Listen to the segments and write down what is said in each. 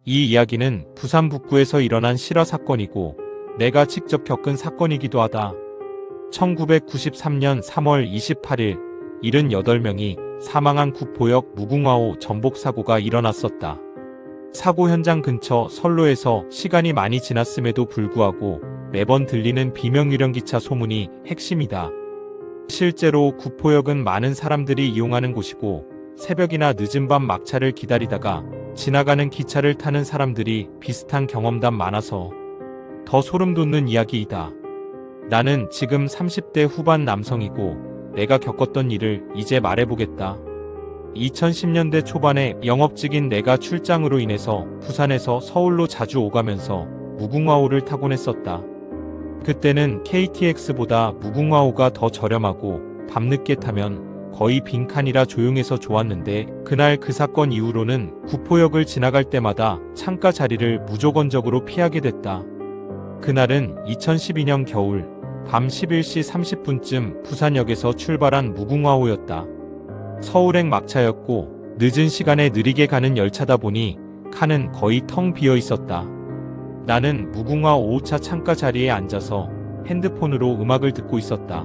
이 이야기는 부산 북구에서 일어난 실화 사건이고 내가 직접 겪은 사건이기도 하다. 1993년 3월 28일 78명이 사망한 구포역 무궁화호 전복 사고가 일어났었다. 사고 현장 근처 선로에서 시간이 많이 지났음에도 불구하고 매번 들리는 비명유령기차 소문이 핵심이다. 실제로 구포역은 많은 사람들이 이용하는 곳이고 새벽이나 늦은 밤 막차를 기다리다가 지나가는 기차를 타는 사람들이 비슷한 경험담 많아서 더 소름 돋는 이야기이다. 나는 지금 30대 후반 남성이고 내가 겪었던 일을 이제 말해보겠다. 2010년대 초반에 영업직인 내가 출장으로 인해서 부산에서 서울로 자주 오가면서 무궁화호를 타곤 했었다. 그때는 KTX보다 무궁화호가 더 저렴하고 밤늦게 타면 거의 빈칸이라 조용해서 좋았는데 그날 그 사건 이후로는 구포역을 지나갈 때마다 창가 자리를 무조건적으로 피하게 됐다. 그날은 2012년 겨울 밤 11시 30분쯤 부산역에서 출발한 무궁화호였다. 서울행 막차였고 늦은 시간에 느리게 가는 열차다 보니 칸은 거의 텅 비어 있었다. 나는 무궁화 5호차 창가 자리에 앉아서 핸드폰으로 음악을 듣고 있었다.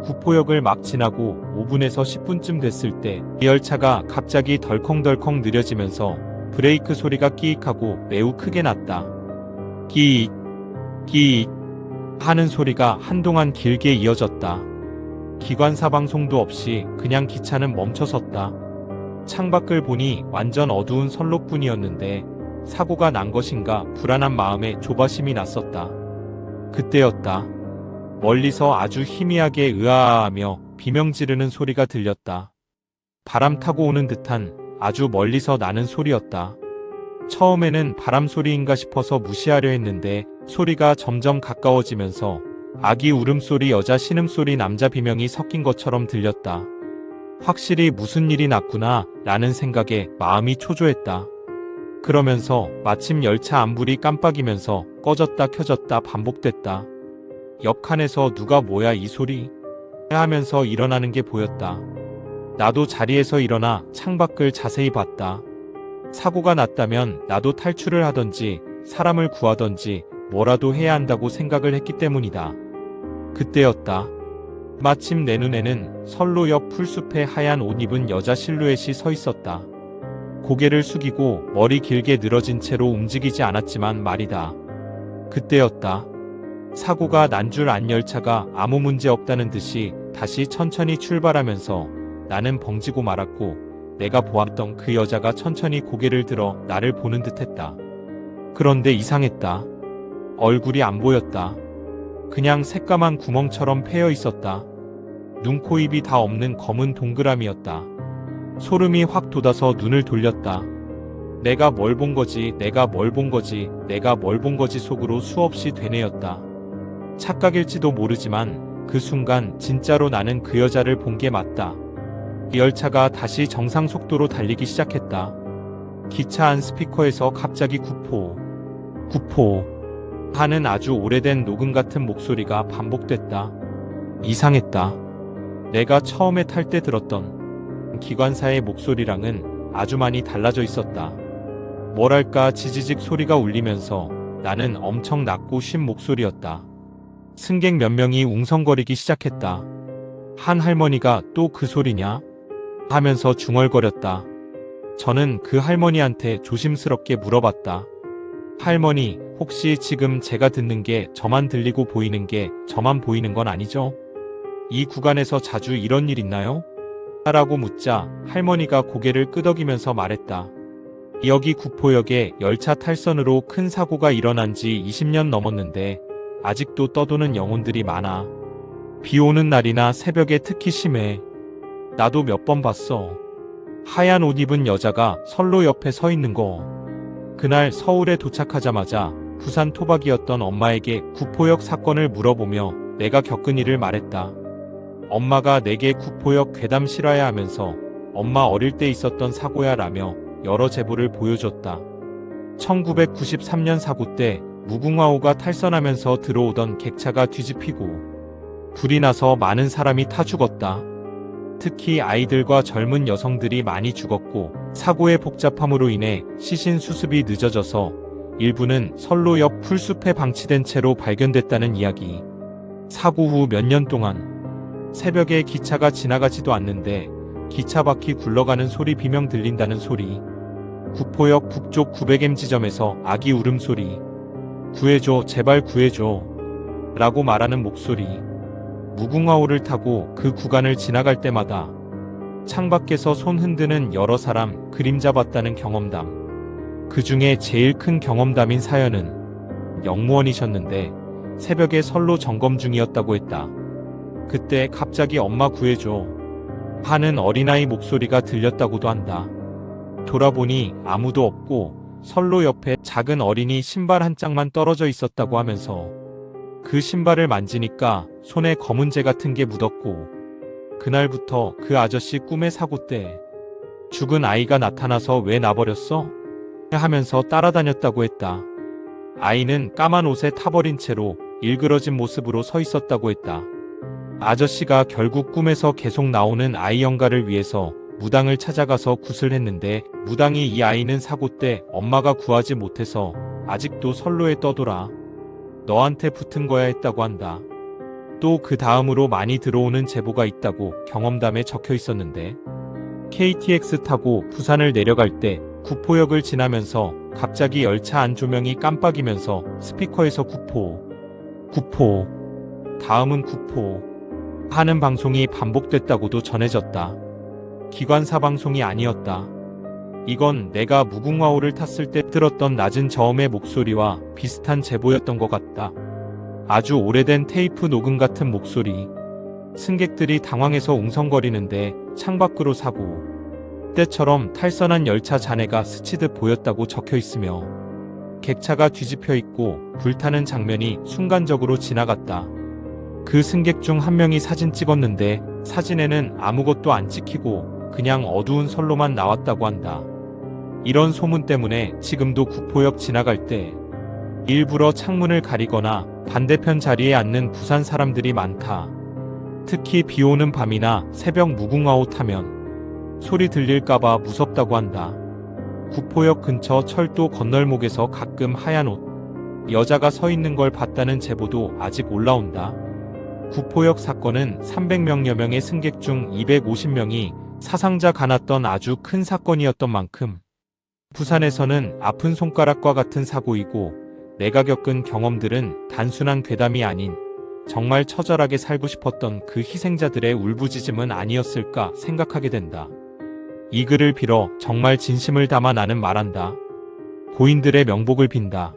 구포역을 막 지나고 5분에서 10분쯤 됐을 때 이 열차가 갑자기 덜컹덜컹 느려지면서 브레이크 소리가 끼익하고 매우 크게 났다. 끼익, 끼익 하는 소리가 한동안 길게 이어졌다. 기관사 방송도 없이 그냥 기차는 멈춰섰다. 창밖을 보니 완전 어두운 선로뿐이었는데 사고가 난 것인가 불안한 마음에 조바심이 났었다. 그때였다. 멀리서 아주 희미하게 으아아하며 비명 지르는 소리가 들렸다. 바람 타고 오는 듯한 아주 멀리서 나는 소리였다. 처음에는 바람 소리인가 싶어서 무시하려 했는데 소리가 점점 가까워지면서 아기 울음소리, 여자 신음소리, 남자 비명이 섞인 것처럼 들렸다. 확실히 무슨 일이 났구나 라는 생각에 마음이 초조했다. 그러면서 마침 열차 안불이 깜빡이면서 꺼졌다 켜졌다 반복됐다. 옆 칸에서 누가 뭐야 이 소리? 하면서 일어나는 게 보였다. 나도 자리에서 일어나 창밖을 자세히 봤다. 사고가 났다면 나도 탈출을 하던지 사람을 구하던지 뭐라도 해야 한다고 생각을 했기 때문이다. 그때였다. 마침 내 눈에는 선로 옆 풀숲에 하얀 옷 입은 여자 실루엣이 서 있었다. 고개를 숙이고 머리 길게 늘어진 채로 움직이지 않았지만 말이다. 그때였다. 사고가 난 줄 안 열차가 아무 문제 없다는 듯이 다시 천천히 출발하면서 나는 벙지고 말았고 내가 보았던 그 여자가 천천히 고개를 들어 나를 보는 듯했다. 그런데 이상했다. 얼굴이 안 보였다. 그냥 새까만 구멍처럼 패여 있었다. 눈, 코, 입이 다 없는 검은 동그라미였다. 소름이 확 돋아서 눈을 돌렸다. 내가 뭘 본 거지, 내가 뭘 본 거지, 내가 뭘 본 거지 속으로 수없이 되뇌었다. 착각일지도 모르지만 그 순간 진짜로 나는 그 여자를 본 게 맞다. 열차가 다시 정상 속도로 달리기 시작했다. 기차 안 스피커에서 갑자기 구포 하는 아주 오래된 녹음 같은 목소리가 반복됐다. 이상했다. 내가 처음에 탈 때 들었던 기관사의 목소리랑은 아주 많이 달라져 있었다. 뭐랄까 지지직 소리가 울리면서 나는 엄청 낮고 쉰 목소리였다. 승객 몇 명이 웅성거리기 시작했다. 한 할머니가 또 그 소리냐? 하면서 중얼거렸다. 저는 그 할머니한테 조심스럽게 물어봤다. 할머니, 혹시 지금 제가 듣는 게 저만 들리고 보이는 게 저만 보이는 건 아니죠? 이 구간에서 자주 이런 일 있나요? 라고 묻자 할머니가 고개를 끄덕이면서 말했다. 여기 구포역에 열차 탈선으로 큰 사고가 일어난 지 20년 넘었는데 아직도 떠도는 영혼들이 많아. 비 오는 날이나 새벽에 특히 심해. 나도 몇 번 봤어. 하얀 옷 입은 여자가 선로 옆에 서 있는 거. 그날 서울에 도착하자마자 부산 토박이었던 엄마에게 구포역 사건을 물어보며 내가 겪은 일을 말했다. 엄마가 내게 구포역 괴담 실화야 하면서 엄마 어릴 때 있었던 사고야 라며 여러 제보를 보여줬다. 1993년 사고 때 무궁화호가 탈선하면서 들어오던 객차가 뒤집히고 불이 나서 많은 사람이 타 죽었다. 특히 아이들과 젊은 여성들이 많이 죽었고 사고의 복잡함으로 인해 시신 수습이 늦어져서 일부는 선로 옆 풀숲에 방치된 채로 발견됐다는 이야기. 사고 후 몇 년 동안 새벽에 기차가 지나가지도 않는데 기차 바퀴 굴러가는 소리 비명 들린다는 소리. 구포역 북쪽 900M 지점에서 아기 울음소리. 구해줘, 제발 구해줘 라고 말하는 목소리. 무궁화호를 타고 그 구간을 지나갈 때마다 창밖에서 손 흔드는 여러 사람 그림자 봤다는 경험담. 그 중에 제일 큰 경험담인 사연은 영무원이셨는데 새벽에 선로 점검 중이었다고 했다. 그때 갑자기 엄마 구해줘 하는 어린아이 목소리가 들렸다고도 한다. 돌아보니 아무도 없고 선로 옆에 작은 어린이 신발 한 짝만 떨어져 있었다고 하면서 그 신발을 만지니까 손에 검은재 같은 게 묻었고 그날부터 그 아저씨 꿈의 사고 때 죽은 아이가 나타나서 왜 나버렸어? 하면서 따라다녔다고 했다. 아이는 까만 옷에 타버린 채로 일그러진 모습으로 서 있었다고 했다. 아저씨가 결국 꿈에서 계속 나오는 아이 영가를 위해서 무당을 찾아가서 굿을 했는데 무당이 이 아이는 사고 때 엄마가 구하지 못해서 아직도 선로에 떠돌아 너한테 붙은 거야 했다고 한다. 또 그 다음으로 많이 들어오는 제보가 있다고 경험담에 적혀 있었는데 KTX 타고 부산을 내려갈 때 구포역을 지나면서 갑자기 열차 안 조명이 깜빡이면서 스피커에서 구포 다음은 구포 하는 방송이 반복됐다고도 전해졌다. 기관사 방송이 아니었다. 이건 내가 무궁화호를 탔을 때 들었던 낮은 저음의 목소리와 비슷한 제보였던 것 같다. 아주 오래된 테이프 녹음 같은 목소리. 승객들이 당황해서 웅성거리는데 창밖으로 사고 때처럼 탈선한 열차 잔해가 스치듯 보였다고 적혀 있으며 객차가 뒤집혀 있고 불타는 장면이 순간적으로 지나갔다. 그 승객 중 한 명이 사진 찍었는데 사진에는 아무것도 안 찍히고 그냥 어두운 선로만 나왔다고 한다. 이런 소문 때문에 지금도 구포역 지나갈 때 일부러 창문을 가리거나 반대편 자리에 앉는 부산 사람들이 많다. 특히 비 오는 밤이나 새벽 무궁화호 타면 소리 들릴까봐 무섭다고 한다. 구포역 근처 철도 건널목에서 가끔 하얀 옷 여자가 서 있는 걸 봤다는 제보도 아직 올라온다. 구포역 사건은 300명여 명의 승객 중 250명이 사상자가 났던 아주 큰 사건이었던 만큼 부산에서는 아픈 손가락과 같은 사고이고 내가 겪은 경험들은 단순한 괴담이 아닌 정말 처절하게 살고 싶었던 그 희생자들의 울부짖음은 아니었을까 생각하게 된다. 이 글을 빌어 정말 진심을 담아 나는 말한다. 고인들의 명복을 빈다.